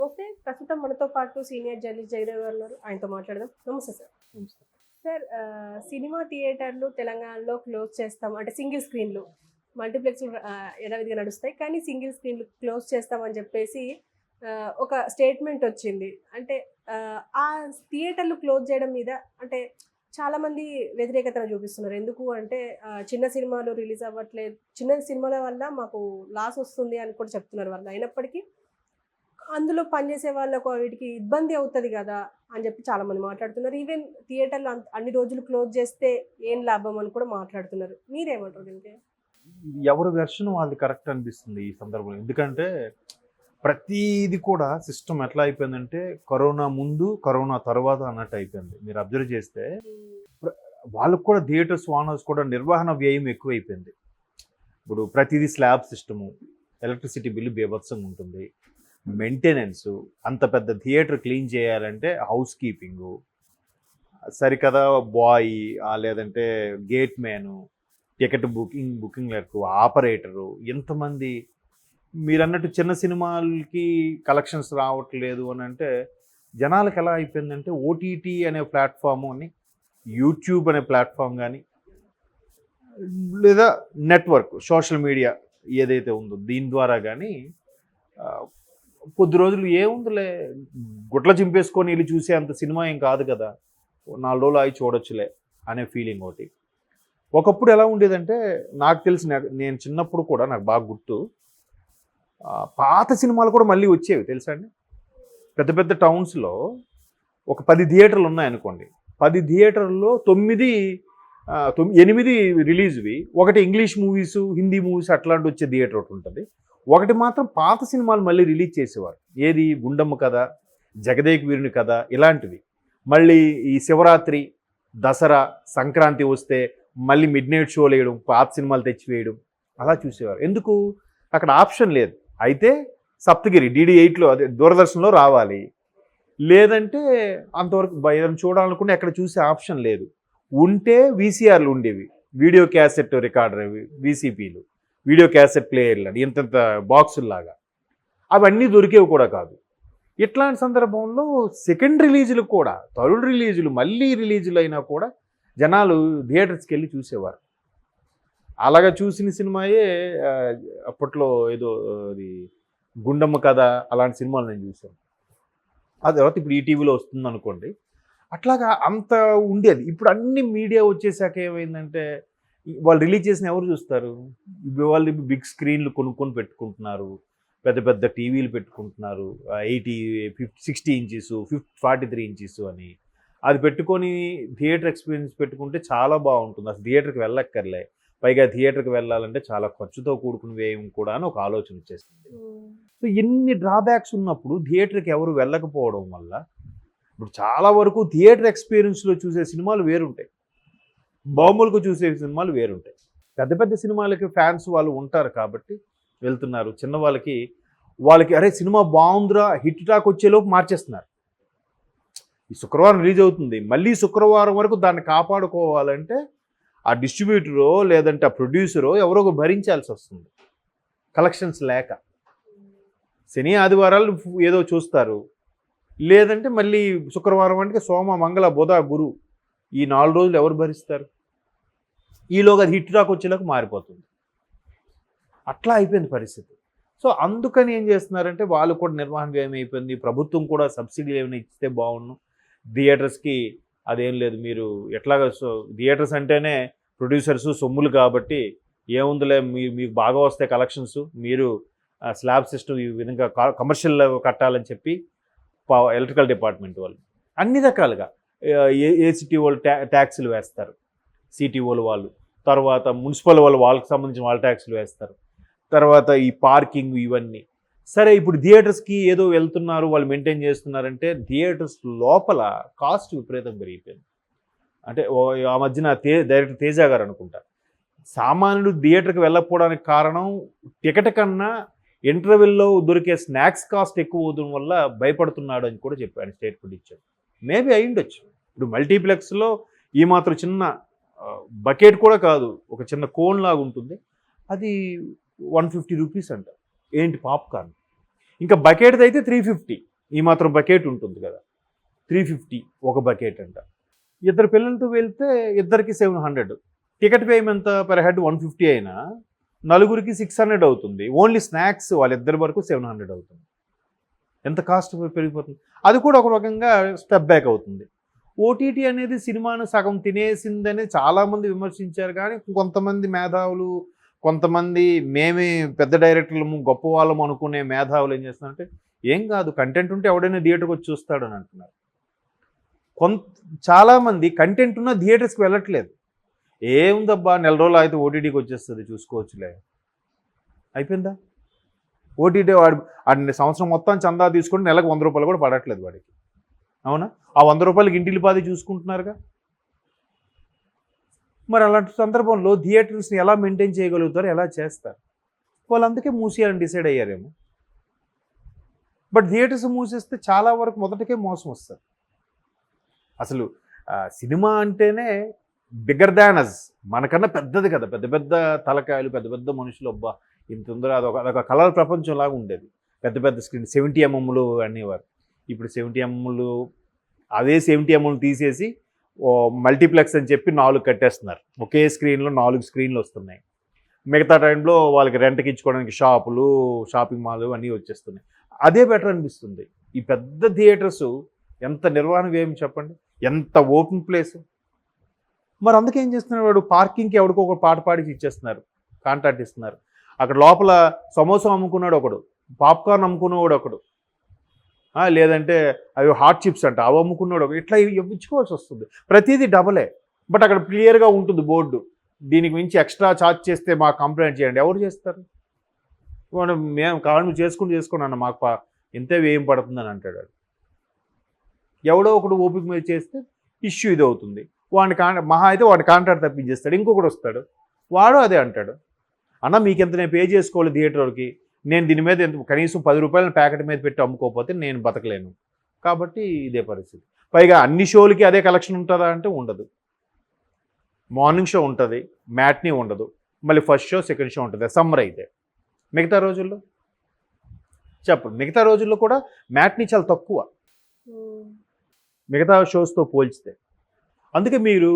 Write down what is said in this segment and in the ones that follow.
Okay. ప్రస్తుతం మనతో పాటు సీనియర్ జర్నలిస్ట్ జయదేవ్ గారు ఉన్నారు. ఆయనతో మాట్లాడదాం. నమస్తే సార్. సార్ సినిమా థియేటర్లు తెలంగాణలో క్లోజ్ చేస్తాం. అంటే సింగిల్ స్క్రీన్‌లు. మల్టీప్లెక్స్‌లు యథావిధిగా నడుస్తాయి. కానీ సింగిల్ స్క్రీన్‌లు క్లోజ్ చేస్తామని చెప్పేసి ఒక స్టేట్మెంట్ వచ్చింది. అంటే ఆ థియేటర్లు క్లోజ్ చేయడం మీద అంటే చాలామంది వ్యతిరేకతను చూపిస్తున్నారు. ఎందుకు అంటే చిన్న సినిమాలు రిలీజ్ అవ్వట్లేదు. చిన్న సినిమాల వల్ల మాకు లాస్ వస్తుంది అని కూడా చెప్తున్నారు వాళ్ళు. అయినప్పటికీ అందులో పనిచేసే వాళ్ళకు వీటికి ఇబ్బంది అవుతది గదా! అని జెప్పి చాలామంది మాట్లాడుతున్నారు. ఈవెన్ థియేటర్‌లు అన్ని రోజులు క్లోజ్ జేస్తే ఏం లాభం అని కూడా మాట్లాడుతున్నారు. మీరేమంటారు దీనికి? ఎవరి వెర్షన్ వాళ్ళది కరెక్ట్ అనిపిస్తుంది ఈ సందర్భంలో. ఎందుకంటే ప్రతీది కూడా సిస్టమ్ ఎట్లా అయిపోయిందంటే కరోనా ముందు, కరోనా తర్వాత అన్నట్టు అయిపోయింది. మీరు అబ్జర్వ్ చేస్తే వాళ్ళకు కూడా థియేటర్స్ ఓనర్స్ కూడా నిర్వహణ వ్యయం ఎక్కువైపోయింది. ఇప్పుడు ప్రతిదీ స్లాబ్ సిస్టము, ఎలక్ట్రిసిటీ బిల్లు బీభత్సంగా ఉంటుంది, మెయింటెనెన్సు, అంత పెద్ద థియేటర్ క్లీన్ చేయాలంటే హౌస్ కీపింగు, సరికదా బాయ్ లేదంటే gate man, ticket booking clerk, operator, ఎంతమంది. మీరు అన్నట్టు చిన్న సినిమాలకి కలెక్షన్స్ రావట్లేదు అని అంటే జనాలకు ఎలా అయిపోయిందంటే ఓటీటీ అనే ప్లాట్ఫాము అని, యూట్యూబ్ అనే ప్లాట్ఫామ్ కానీ లేదా నెట్వర్క్ సోషల్ మీడియా ఏదైతే ఉందో దీని ద్వారా కానీ కొద్ది రోజులు ఏముందిలే గుట్ల చింపేసుకొని వెళ్ళి చూసే అంత సినిమా ఏం కాదు కదా, 4 రోజులు అవి చూడొచ్చులే అనే ఫీలింగ్ ఒకటి. ఒకప్పుడు ఎలా ఉండేదంటే నాకు తెలిసి నేను చిన్నప్పుడు కూడా నాకు బాగా గుర్తు, పాత సినిమాలు కూడా మళ్ళీ వచ్చేవి తెలుసా అండి. పెద్ద పెద్ద టౌన్స్లో ఒక 10 థియేటర్లు ఉన్నాయనుకోండి, 10 థియేటర్లో 8 రిలీజ్వి, ఒకటి ఇంగ్లీష్ మూవీసు, హిందీ మూవీస్ అట్లాంటి వచ్చే థియేటర్ ఒకటి ఉంటుంది, ఒకటి మాత్రం పాత సినిమాలు మళ్ళీ రిలీజ్ చేసేవారు. ఏది గుండమ్మ కథ, జగదేక్ వీరుని కథ, ఇలాంటివి. మళ్ళీ ఈ శివరాత్రి, దసరా, సంక్రాంతి వస్తే మళ్ళీ మిడ్ నైట్ షోలు వేయడం, పాత సినిమాలు తెచ్చివేయడం, అలా చూసేవారు. ఎందుకు? అక్కడ ఆప్షన్ లేదు. అయితే సప్తగిరి DD8లో అదే దూరదర్శన్లో రావాలి, లేదంటే అంతవరకు ఏదైనా చూడాలనుకుంటే ఎక్కడ చూసే ఆప్షన్ లేదు. ఉంటే VCRలు ఉండేవి, వీడియో క్యాసెట్ రికార్డర్, VCPలు, వీడియో క్యాసెట్ ప్లేయర్లు అని ఇంతంత బాక్సుల్లాగా, అవన్నీ దొరికేవి కూడా కాదు. ఇట్లాంటి సందర్భంలో సెకండ్ రిలీజులు కూడా, థర్డ్ రిలీజులు, మళ్ళీ రిలీజులు అయినా కూడా జనాలు థియేటర్స్కి వెళ్ళి చూసేవారు. అలాగా చూసిన సినిమాయే అప్పట్లో ఏదో అది గుండమ్మ కథ, అలాంటి సినిమాలు నేను చూశాను. ఆ తర్వాత ఇప్పుడు ఈటీవీలో వస్తుంది అనుకోండి. అట్లాగా అంత ఉండేది. ఇప్పుడు అన్ని మీడియా వచ్చేసాక ఏమైందంటే వాళ్ళు రిలీజ్ చేసిన ఎవరు చూస్తారు? వాళ్ళు బిగ్ స్క్రీన్లు కొనుక్కొని పెట్టుకుంటున్నారు, పెద్ద పెద్ద టీవీలు పెట్టుకుంటున్నారు, 80, 60 ఇంచెస్, 43 ఇంచెస్ అని. అది పెట్టుకొని థియేటర్ ఎక్స్పీరియన్స్ పెట్టుకుంటే చాలా బాగుంటుంది. అసలు థియేటర్కి వెళ్ళక్కర్లే, పైగా థియేటర్కి వెళ్ళాలంటే చాలా ఖర్చుతో కూడుకుని వ్యయం కూడా అని ఒక ఆలోచన వచ్చేస్తుంది. సో ఎన్ని డ్రాబ్యాక్స్ ఉన్నప్పుడు థియేటర్కి ఎవరు వెళ్ళకపోవడం వల్ల ఇప్పుడు చాలా వరకు థియేటర్ ఎక్స్పీరియన్స్లో చూసే సినిమాలు వేరుంటాయి, మామూలుగా చూసే సినిమాలు వేరుంటాయి. పెద్ద పెద్ద సినిమాలకి ఫ్యాన్స్ వాళ్ళు ఉంటారు కాబట్టి వెళ్తున్నారు. చిన్న వాళ్ళకి అరే సినిమా బాగుందిరా, హిట్ టాక్ వచ్చేలోపు మార్చేస్తున్నారు. ఈ శుక్రవారం రిలీజ్ అవుతుంది, మళ్ళీ శుక్రవారం వరకు దాన్ని కాపాడుకోవాలంటే ఆ డిస్ట్రిబ్యూటరో లేదంటే ఆ ప్రొడ్యూసరో ఎవరో భరించాల్సి వస్తుంది, కలెక్షన్స్ లేక. శని ఆదివారాలు ఏదో చూస్తారు, లేదంటే మళ్ళీ శుక్రవారం అంటే సోమ మంగళ బుధ గురు, ఈ 4 రోజులు ఎవరు భరిస్తారు? ఈలోగా హిట్ టాక్ వచ్చేలాగా మారిపోతుంది. అట్లా అయిపోయింది పరిస్థితి. సో అందుకని ఏం చేస్తున్నారంటే వాళ్ళు కూడా నిర్వహణ వ్యయం అయిపోయింది. ప్రభుత్వం కూడా సబ్సిడీలు ఏమైనా ఇస్తే బాగుండు. థియేటర్స్కి అదేం లేదు, మీరు ఎట్లాగా థియేటర్స్ అంటేనే ప్రొడ్యూసర్స్ సొమ్ములు కాబట్టి ఏముందిలే, మీకు బాగా వస్తాయి కలెక్షన్స్, మీరు స్లాబ్ సిస్టమ్ ఈ విధంగా కమర్షియల్ కట్టాలని చెప్పి ఎలక్ట్రికల్ డిపార్ట్మెంట్ వాళ్ళు అన్ని రకాలుగా ఏసీటీ వాళ్ళు ట్యాక్సులు వేస్తారు, సిటీఓలు వాళ్ళు, తర్వాత మున్సిపల్ వాళ్ళకి సంబంధించిన వాళ్ళ ట్యాక్సులు వేస్తారు, తర్వాత ఈ పార్కింగ్ ఇవన్నీ. సరే ఇప్పుడు థియేటర్స్కి ఏదో వెళ్తున్నారు, వాళ్ళు మెయింటైన్ చేస్తున్నారంటే థియేటర్స్ లోపల కాస్ట్ విపరీతం పెరిగిపోయింది. అంటే ఆ మధ్యన డైరెక్టర్ తేజ గారు అనుకుంటా, సామాన్యుడు థియేటర్కి వెళ్ళకపోవడానికి కారణం టికెట్ కన్నా ఇంటర్వెల్లో దొరికే స్నాక్స్ కాస్ట్ ఎక్కువ అవడం వల్ల భయపడుతున్నాడు అని కూడా చెప్పాడు, స్టేట్మెంట్ ఇచ్చాడు. మేబీ అయి ఉండొచ్చు. ఇప్పుడు మల్టీప్లెక్స్లో ఈ మాత్రం చిన్న బకెట్ కూడా కాదు, ఒక చిన్న కోన్ లాగా ఉంటుంది, అది 150 రూపీస్ అంట. ఏంటి పాప్కార్న్. ఇంకా బకెట్ది అయితే 350. ఈ మాత్రం బకెట్ ఉంటుంది కదా, 350 ఒక బకెట్ అంట. ఇద్దరు పిల్లలతో వెళ్తే ఇద్దరికి 700. టికెట్ పేమెంట్ పర్ హెడ్ 150 అయినా నలుగురికి 600 అవుతుంది. ఓన్లీ స్నాక్స్ వాళ్ళిద్దరి వరకు 700 అవుతుంది. ఎంత కాస్ట్ పెరిగిపోతుంది. అది కూడా ఒక రకంగా స్టెప్ బ్యాక్ అవుతుంది. ఓటీటీ అనేది సినిమాను సగం తినేసిందని చాలామంది విమర్శించారు. కానీ కొంతమంది మేధావులు, కొంతమంది మేమే పెద్ద డైరెక్టర్లు గొప్ప వాళ్ళము అనుకునే మేధావులు ఏం చేస్తున్నారంటే, ఏం కాదు కంటెంట్ ఉంటే ఎవడైనా థియేటర్కి వచ్చి చూస్తాడని అంటున్నారు. చాలామంది కంటెంట్ ఉన్న థియేటర్స్కి వెళ్ళట్లేదు. ఏముందబ్బా నెల రోజులు అయితే ఓటీటీకి వచ్చేస్తుంది చూసుకోవచ్చులే, అయిపోయిందా. ఓటీటీ వాడు సంవత్సరం మొత్తం చందా తీసుకొని నెలకు 100 రూపాయలు కూడా పడట్లేదు వాడికి. అవునా? ఆ 100 రూపాయలకి ఇంటిల్లి పాది చూసుకుంటున్నారుగా. మరి అలాంటి సందర్భంలో థియేటర్స్ని ఎలా మెయింటైన్ చేయగలుగుతారు, ఎలా చేస్తారు? వాళ్ళు అందుకే మూసేయాలని డిసైడ్ అయ్యారేమో. బట్ థియేటర్స్ మూసేస్తే చాలా వరకు మొదటికే మోసం వస్తుంది. అసలు సినిమా అంటేనే బిగ్గర్ దాన్ అస్, మనకన్నా పెద్దది కదా, పెద్ద పెద్ద తలకాయలు, పెద్ద పెద్ద మనుషులు, అబ్బా ఇంత ఉందో. అదొక కలర్ ప్రపంచం లాగా ఉండేది. పెద్ద పెద్ద స్క్రీన్ 70 mm అనేవారు. ఇప్పుడు 70 mm, అదే 70 mm తీసేసి మల్టీప్లెక్స్ అని చెప్పి 4 కట్టేస్తున్నారు. ఒకే స్క్రీన్లో 4 స్క్రీన్లు వస్తున్నాయి. మిగతా టైంలో వాళ్ళకి రెంట్కి ఇచ్చుకోవడానికి షాపులు, షాపింగ్ మాల్ అన్నీ వచ్చేస్తున్నాయి. అదే బెటర్ అనిపిస్తుంది. ఈ పెద్ద థియేటర్స్ ఎంత నిర్వహణ వ్యయం చెప్పండి, ఎంత ఓపెన్ ప్లేస్. మరి అందుకే ఏం చేస్తున్నారు, వాడు పార్కింగ్కి ఎవరికో ఒక పాట పాడికి ఇచ్చేస్తున్నారు, కాంట్రాక్ట్ ఇస్తున్నారు. అక్కడ లోపల సమోసా అమ్ముకున్నాడు ఒకడు, పాప్కార్న్ అమ్ముకునేవాడు ఒకడు, లేదంటే అవి హాట్ చిప్స్ అంట అవి అమ్ముకున్నాడు ఒకడు. ఇట్లా ఇచ్చుకోవాల్సి వస్తుంది. ప్రతిదీ డబలే. బట్ అక్కడ క్లియర్గా ఉంటుంది బోర్డు, దీనికి మించి ఎక్స్ట్రా ఛార్జ్ చేస్తే మాకు కంప్లైంట్ చేయండి. ఎవరు చేస్తారు? మేము కావాలి నువ్వు చేసుకోండి అన్న, మాకు ఇంతే వ్యయం పడుతుందని అంటాడు. ఎవడో ఒకడు ఓపిక మీద చేస్తే ఇష్యూ ఇది అవుతుంది. వాడిని మహా అయితే వాడి కాంట్రాక్ట్ తప్పించేస్తాడు. ఇంకొకటి వస్తాడు, వాడు అదే అంటాడు, అన్న మీకు ఎంత నేను పే చేసుకోవాలి థియేటర్కి, నేను దీని మీద ఎంత కనీసం 10 రూపాయల ప్యాకెట్ మీద పెట్టి అమ్ముకోకపోతే నేను బతకలేను. కాబట్టి ఇదే పరిస్థితి. పైగా అన్ని షోలకి అదే కలెక్షన్ ఉంటుందా అంటే ఉండదు. మార్నింగ్ షో ఉంటుంది, మ్యాట్నీ ఉండదు, మళ్ళీ ఫస్ట్ షో సెకండ్ షో ఉంటుంది సమ్మర్ అయితే. మిగతా రోజుల్లో చెప్పండి, మిగతా రోజుల్లో కూడా మ్యాట్నీ చాలా తక్కువ మిగతా షోస్తో పోల్చితే. అందుకే మీరు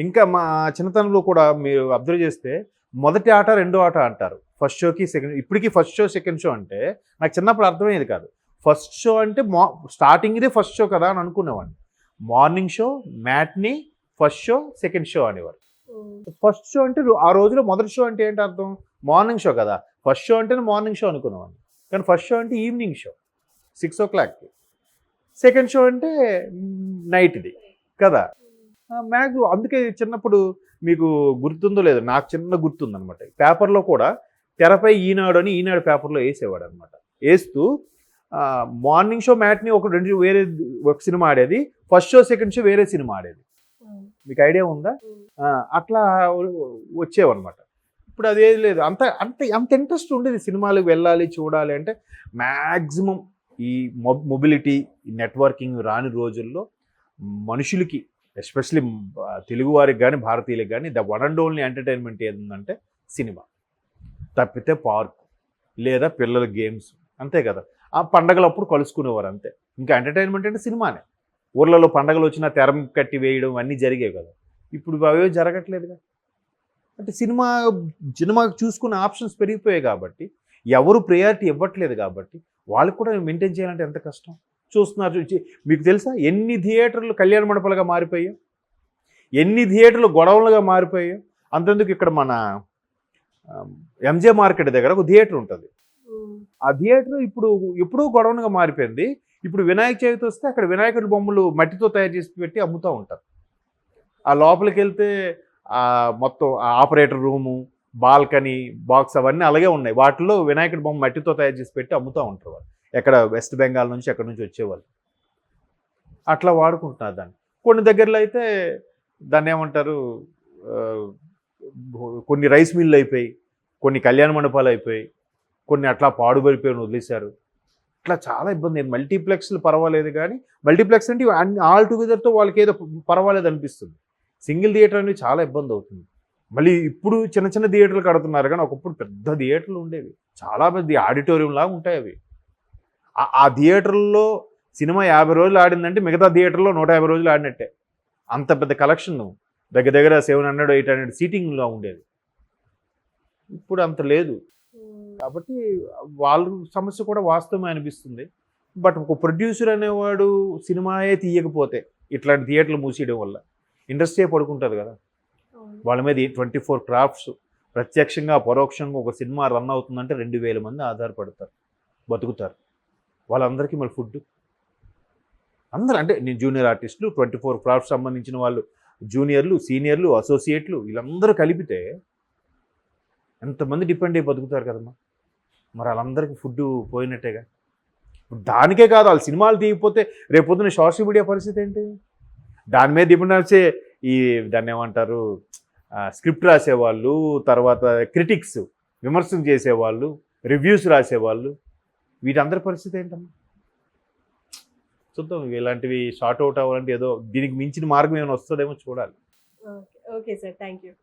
ఇంకా మా చిన్నతనంలో కూడా మీరు అబ్జర్వ్ చేస్తే మొదటి ఆట రెండో ఆట అంటారు, ఫస్ట్ షోకి సెకండ్. ఇప్పటికీ ఫస్ట్ షో సెకండ్ షో అంటే నాకు చిన్నప్పుడు అర్థమయ్యేది కాదు. ఫస్ట్ షో అంటే స్టార్టింగ్ ఇదే ఫస్ట్ షో కదా అని అనుకునేవాడిని. Morning show, matinee, first show, second show అనేవారు. ఫస్ట్ షో అంటే ఆ రోజులో మొదటి షో అంటే ఏంటి అర్థం, మార్నింగ్ షో కదా. ఫస్ట్ షో అంటే మార్నింగ్ షో అనుకునేవాడిని. కానీ ఫస్ట్ షో అంటే ఈవినింగ్ షో 6 o'clockకి. సెకండ్ షో అంటే నైట్ది కదా. మ్యాక్సిమం అందుకే చిన్నప్పుడు మీకు గుర్తుందో లేదో, నాకు చిన్న గుర్తుందనమాట. పేపర్లో కూడా తెరపై ఈనాడు అని ఈనాడు పేపర్లో వేసేవాడు అనమాట. వేస్తూ మార్నింగ్ షో మ్యాట్ని రెండు వేరే ఒక సినిమా ఆడేది, ఫస్ట్ షో సెకండ్ షో వేరే సినిమా ఆడేది. మీకు ఐడియా ఉందా? అట్లా వచ్చేవన్నమాట. ఇప్పుడు అదేది లేదు. అంత అంత అంత ఇంట్రెస్ట్ ఉండేది సినిమాలకు వెళ్ళాలి చూడాలి అంటే. మ్యాక్సిమం ఈ మొబిలిటీ, ఈ నెట్వర్కింగ్ రాని రోజుల్లో మనుషులకి, ఎస్పెషలీ తెలుగువారికి కానీ భారతీయులకు కానీ the one and only entertainment ఏంటంటే సినిమా. తప్పితే పార్క్ లేదా పిల్లల గేమ్స్, అంతే కదా. ఆ పండగలప్పుడు కలుసుకునేవారు అంతే. ఇంకా ఎంటర్టైన్మెంట్ అంటే సినిమానే. ఊర్లలో పండగలు వచ్చినా తెర కట్టి వేయడం అన్నీ జరిగేవి కదా. ఇప్పుడు అవే జరగట్లేదుగా. అంటే సినిమాకి చూసుకునే ఆప్షన్స్ పెరిగిపోయాయి కాబట్టి, ఎవరు ప్రయారిటీ ఇవ్వట్లేదు కాబట్టి వాళ్ళకి కూడా మెయింటైన్ చేయాలంటే ఎంత కష్టం. చూస్తున్నారు. మీకు తెలుసా ఎన్ని థియేటర్లు కళ్యాణ మండపాలుగా మారిపోయాయో, ఎన్ని థియేటర్లు గొడవలుగా మారిపోయాయో. అంతెందుకు ఇక్కడ మన ఎంజే మార్కెట్ దగ్గర ఒక థియేటర్ ఉంటుంది. ఆ థియేటర్ ఇప్పుడు ఎప్పుడూ గొడవలుగా మారిపోయింది. ఇప్పుడు వినాయక చవితి వస్తే అక్కడ వినాయకుడి బొమ్మలు మట్టితో తయారు చేసి పెట్టి అమ్ముతూ ఉంటారు. ఆ లోపలికి వెళ్తే మొత్తం ఆపరేటర్ రూము, బాల్కనీ, బాక్స్ అవన్నీ అలాగే ఉన్నాయి. వాటిలో వినాయకుడి బొమ్మ మట్టితో తయారు చేసి పెట్టి అమ్ముతూ ఉంటారు వాళ్ళు. ఎక్కడ వెస్ట్ బెంగాల్ నుంచి ఎక్కడి నుంచి వచ్చేవాళ్ళు అట్లా వాడుకుంటున్నారు దాన్ని. కొన్ని దగ్గరలో అయితే దాన్ని ఏమంటారు, కొన్ని రైస్ మిల్లు అయిపోయి, కొన్ని కళ్యాణ మండపాలు అయిపోయి, కొన్ని అట్లా పాడుబడిపోయి వదిలేశారు. ఇట్లా చాలా ఇబ్బంది. మల్టీప్లెక్స్లు పర్వాలేదు, కానీ మల్టీప్లెక్స్ అంటే ఆల్ టుగెదర్తో వాళ్ళకి ఏదో పర్వాలేదు అనిపిస్తుంది. సింగిల్ థియేటర్ అనేది చాలా ఇబ్బంది అవుతుంది. మళ్ళీ ఇప్పుడు చిన్న చిన్న థియేటర్లు కడుతున్నారు, కానీ ఒకప్పుడు పెద్ద థియేటర్లు ఉండేవి, చాలా పెద్ద ఆడిటోరియం లాగా ఉంటాయి అవి. ఆ థియేటర్లో సినిమా 50 రోజులు ఆడిందంటే మిగతా థియేటర్లో 150 రోజులు ఆడినట్టే. అంత పెద్ద కలెక్షన్ దగ్గర దగ్గర 700, 800 సీటింగ్లో ఉండేది. ఇప్పుడు అంత లేదు. కాబట్టి వాళ్ళ సమస్య కూడా వాస్తవమే అనిపిస్తుంది. బట్ ఒక ప్రొడ్యూసర్ అనేవాడు సినిమాయే తీయకపోతే ఇట్లాంటి థియేటర్లు మూసేయడం వల్ల ఇండస్ట్రీ పడుకుంటుంది కదా. వాళ్ళ మీద 24 క్రాఫ్ట్స్ ప్రత్యక్షంగా పరోక్షంగా ఒక సినిమా రన్ అవుతుందంటే 2000 మంది ఆధారపడతారు, బతుకుతారు. వాళ్ళందరికీ మళ్ళీ ఫుడ్ అందరూ అంటే నేను జూనియర్ ఆర్టిస్టులు 24 క్రాఫ్ట్స్ సంబంధించిన వాళ్ళు, జూనియర్లు, సీనియర్లు, అసోసియేట్లు, వీళ్ళందరూ కలిపితే ఎంతమంది డిపెండ్ అయ్యి బతుకుతారు కదమ్మా. మరి వాళ్ళందరికీ ఫుడ్ పోయినట్టేగా. దానికే కాదు, వాళ్ళు సినిమాలు తీయకపోతే రేపొద్దున సోషల్ మీడియా పరిస్థితి ఏంటి? దాని మీద డిపెండ్ వచ్చే ఈ దాన్ని ఏమంటారు, స్క్రిప్ట్ రాసేవాళ్ళు, తర్వాత క్రిటిక్స్ విమర్శలు చేసేవాళ్ళు, రివ్యూస్ రాసేవాళ్ళు, వీటందరి పరిస్థితి ఏంటమ్మా? చూద్దాం ఇలాంటివి షార్ట్ అవుట్ అవ్వాలంటే ఏదో దీనికి మించిన మార్గం ఏమైనా వస్తుందేమో చూడాలి. Okay sir, thank you.